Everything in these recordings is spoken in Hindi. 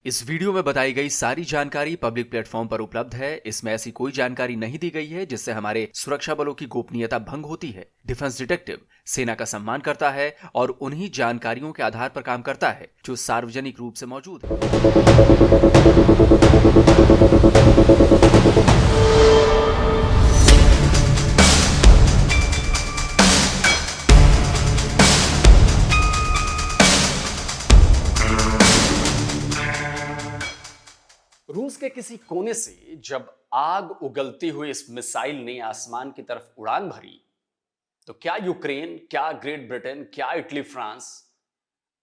इस वीडियो में बताई गई सारी जानकारी पब्लिक प्लेटफॉर्म पर उपलब्ध है। इसमें ऐसी कोई जानकारी नहीं दी गई है जिससे हमारे सुरक्षा बलों की गोपनीयता भंग होती है। डिफेंस डिटेक्टिव सेना का सम्मान करता है और उन्हीं जानकारियों के आधार पर काम करता है जो सार्वजनिक रूप से मौजूद है। रूस के किसी कोने से जब आग उगलती हुई इस मिसाइल ने आसमान की तरफ उड़ान भरी, तो क्या यूक्रेन, क्या ग्रेट ब्रिटेन, क्या इटली, फ्रांस,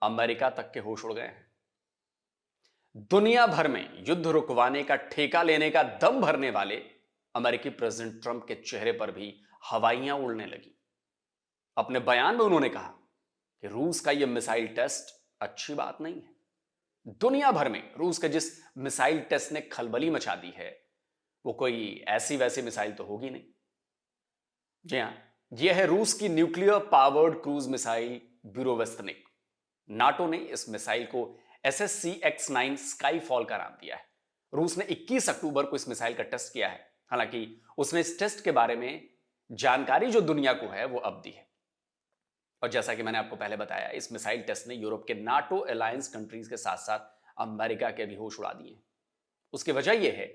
अमेरिका तक के होश उड़ गए हैं। दुनिया भर में युद्ध रुकवाने का ठेका लेने का दम भरने वाले अमेरिकी प्रेसिडेंट ट्रंप के चेहरे पर भी हवाइयां उड़ने लगी। अपने बयान में उन्होंने कहा कि रूस का यह मिसाइल टेस्ट अच्छी बात नहीं है। दुनिया भर में रूस के जिस मिसाइल टेस्ट ने खलबली मचा दी है, वो कोई ऐसी वैसी मिसाइल तो होगी नहीं। जी हां, यह है रूस की nuclear powered cruise missile Burevestnik. NATO ने इस मिसाइल को SSC-X9 स्काईफॉल का नाम दिया है। रूस ने 21 अक्टूबर को इस मिसाइल का टेस्ट किया है। हालांकि उसने इस टेस्ट के बारे में जानकारी जो दुनिया को है वो अब दी है। और जैसा कि मैंने आपको पहले बताया, इस मिसाइल टेस्ट ने यूरोप के नाटो अलायंस कंट्रीज के साथ साथ अमेरिका के भी होश उड़ा दिए। उसकी वजह यह है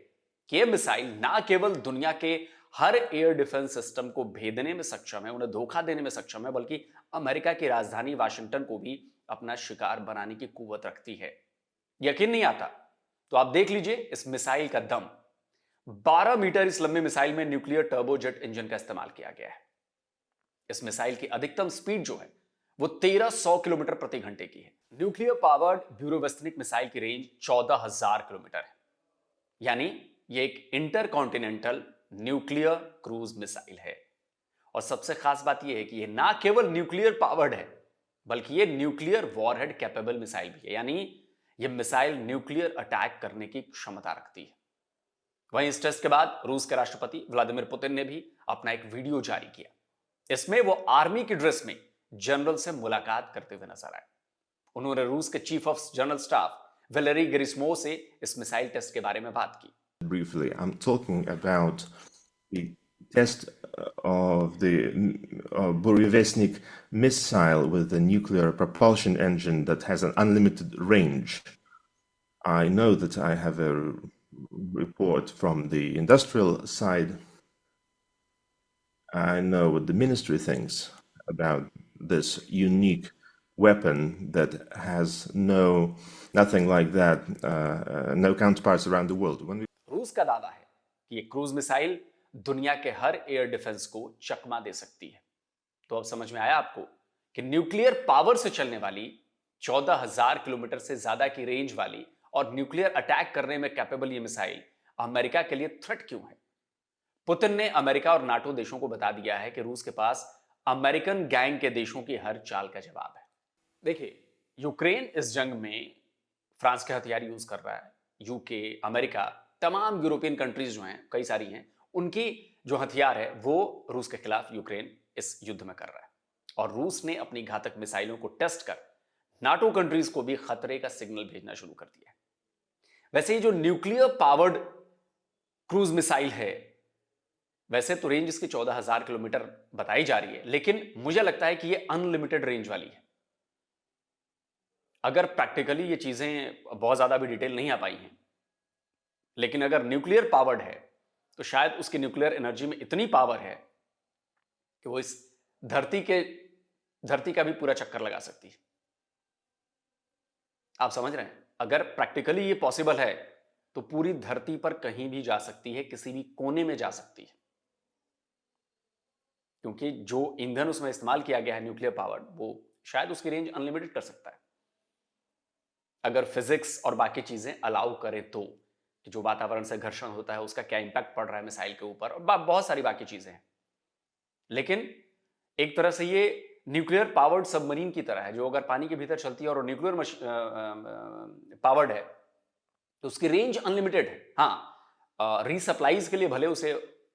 कि यह मिसाइल ना केवल दुनिया के हर एयर डिफेंस सिस्टम को भेदने में सक्षम है, उन्हें धोखा देने में सक्षम है, बल्कि अमेरिका की राजधानी वाशिंगटन को भी अपना शिकार बनाने की कुव्वत रखती है। यकीन नहीं आता तो आप देख लीजिए इस मिसाइल का दम। 12 मीटर इस लंबी मिसाइल में न्यूक्लियर टर्बोजेट इंजन का इस्तेमाल किया गया है। इस मिसाइल की अधिकतम स्पीड जो है वो 1300 किलोमीटर प्रति घंटे की है। न्यूक्लियर पावर्ड ब्यूरोवेस्टनिक मिसाइल की रेंज 14,000 किलोमीटर है, यानी ये एक इंटरकॉन्टिनेंटल न्यूक्लियर क्रूज मिसाइल है। और सबसे खास बात यह है कि ये ना केवल न्यूक्लियर पावर्ड है, बल्कि ये न्यूक्लियर वॉरहेड कैपेबल मिसाइल भी है, यानी ये मिसाइल न्यूक्लियर अटैक करने की क्षमता रखती है। वहीं इस टेस्ट के बाद रूस के राष्ट्रपति व्लादिमीर पुतिन ने भी अपना एक वीडियो जारी किया। इसमें वो आर्मी की ड्रेस में जनरल से मुलाकात करते हुए नजर आए। उन्होंने रूस के chief of general staff Valery Gerasimov से इस मिसाइल टेस्ट के बारे में बात की। Briefly, I'm talking about the test of the Burevestnik missile with the nuclear propulsion engine that has an unlimited range. I know that I have a report from the industrial side. I know what the ministry thinks about this unique weapon that has nothing like that, no counterparts around the world. रूस का दावा है कि ये क्रूज मिसाइल दुनिया के हर एयर डिफेंस को चकमा दे सकती है। तो अब समझ में आया आपको कि न्यूक्लियर पावर से चलने वाली 14,000 किलोमीटर से ज्यादा की रेंज वाली और न्यूक्लियर अटैक करने में कैपेबल ये मिसाइल अमेरिका के लिए थ्रेट क्यों है। पुतिन ने अमेरिका और नाटो देशों को बता दिया है कि रूस के पास अमेरिकन गैंग के देशों की हर चाल का जवाब है। देखिए, यूक्रेन इस जंग में फ्रांस के हथियार यूज कर रहा है। यूके, अमेरिका, तमाम यूरोपियन कंट्रीज जो हैं, कई सारी हैं, उनकी जो हथियार है वो रूस के खिलाफ यूक्रेन इस युद्ध में कर रहा है। और रूस ने अपनी घातक मिसाइलों को टेस्ट कर नाटो कंट्रीज को भी खतरे का सिग्नल भेजना शुरू कर दिया है। वैसे ये जो न्यूक्लियर पावर्ड क्रूज मिसाइल है, वैसे तो रेंज इसकी 14,000 किलोमीटर बताई जा रही है, लेकिन मुझे लगता है कि ये अनलिमिटेड रेंज वाली है। अगर प्रैक्टिकली ये चीजें बहुत ज्यादा भी डिटेल नहीं आ पाई हैं, लेकिन अगर न्यूक्लियर पावर्ड है तो शायद उसकी न्यूक्लियर एनर्जी में इतनी पावर है कि वो इस धरती का भी पूरा चक्कर लगा सकती है। आप समझ रहे हैं, अगर प्रैक्टिकली ये पॉसिबल है तो पूरी धरती पर कहीं भी जा सकती है, किसी भी कोने में जा सकती है, क्योंकि जो ईंधन उसमें इस्तेमाल किया गया है न्यूक्लियर पावर्ड, वो शायद उसकी रेंज अनलिमिटेड कर सकता है, अगर फिजिक्स और बाकी चीजें अलाउ करे तो। कि जो वातावरण से घर्षण होता है उसका क्या इंपैक्ट पड़ रहा है मिसाइल के ऊपर, और बहुत सारी बाकी चीजें हैं। लेकिन एक तरह से ये न्यूक्लियर पावर्ड सबमरीन की तरह है, जो अगर पानी के भीतर चलती है और न्यूक्लियर पावर्ड है तो उसकी रेंज अनलिमिटेड है। हाँ, रीसप्लाईज के लिए भले उसे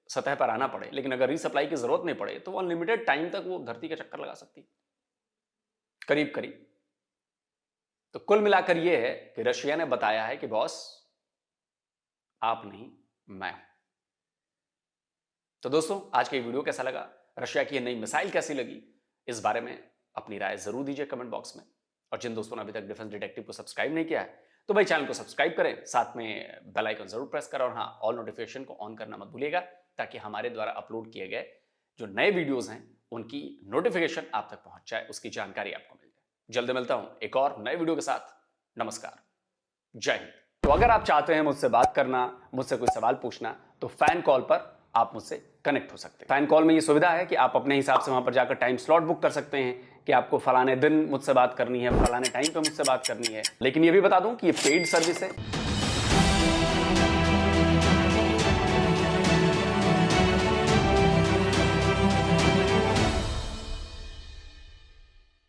सतह पर आना पड़े, लेकिन अगर रीसप्लाई की जरूरत नहीं पड़े तो वो अनलिमिटेड टाइम तक वो धरती का चक्कर लगा सकती है, करीब करीब। तो कुल मिलाकर यह है कि रशिया ने बताया है कि बॉस आप नहीं मैं हूं। तो दोस्तों, आज के वीडियो कैसा लगा, रशिया की नई मिसाइल कैसी लगी, इस बारे में अपनी राय जरूर दीजिए कमेंट बॉक्स में। और जिन दोस्तों ने अभी तक डिफेंस डिटेक्टिव को सब्सक्राइब नहीं किया है तो भाई चैनल को सब्सक्राइब करें, साथ में बेल आइकन जरूर प्रेस करें और हाँ, ऑल नोटिफिकेशन को ऑन करना मत भूलिएगा, ताकि हमारे द्वारा अपलोड किए गए जो नए वीडियोस हैं उनकी नोटिफिकेशन आप तक पहुंच जाए, उसकी जानकारी आपको मिल जाए। जल्दी मिलता हूं एक और नए वीडियो के साथ। नमस्कार, जय हिंद। तो अगर आप चाहते हैं मुझसे बात करना, मुझसे कोई सवाल पूछना, तो फैन कॉल पर आप मुझसे कनेक्ट हो सकते हैं। फैन कॉल में ये सुविधा है कि आप अपने हिसाब से वहां पर जाकर टाइम स्लॉट बुक कर सकते हैं कि आपको फलाने दिन मुझसे बात करनी है, फलाने टाइम पे मुझसे बात करनी है। लेकिन ये भी बता दूं कि ये पेड सर्विस है,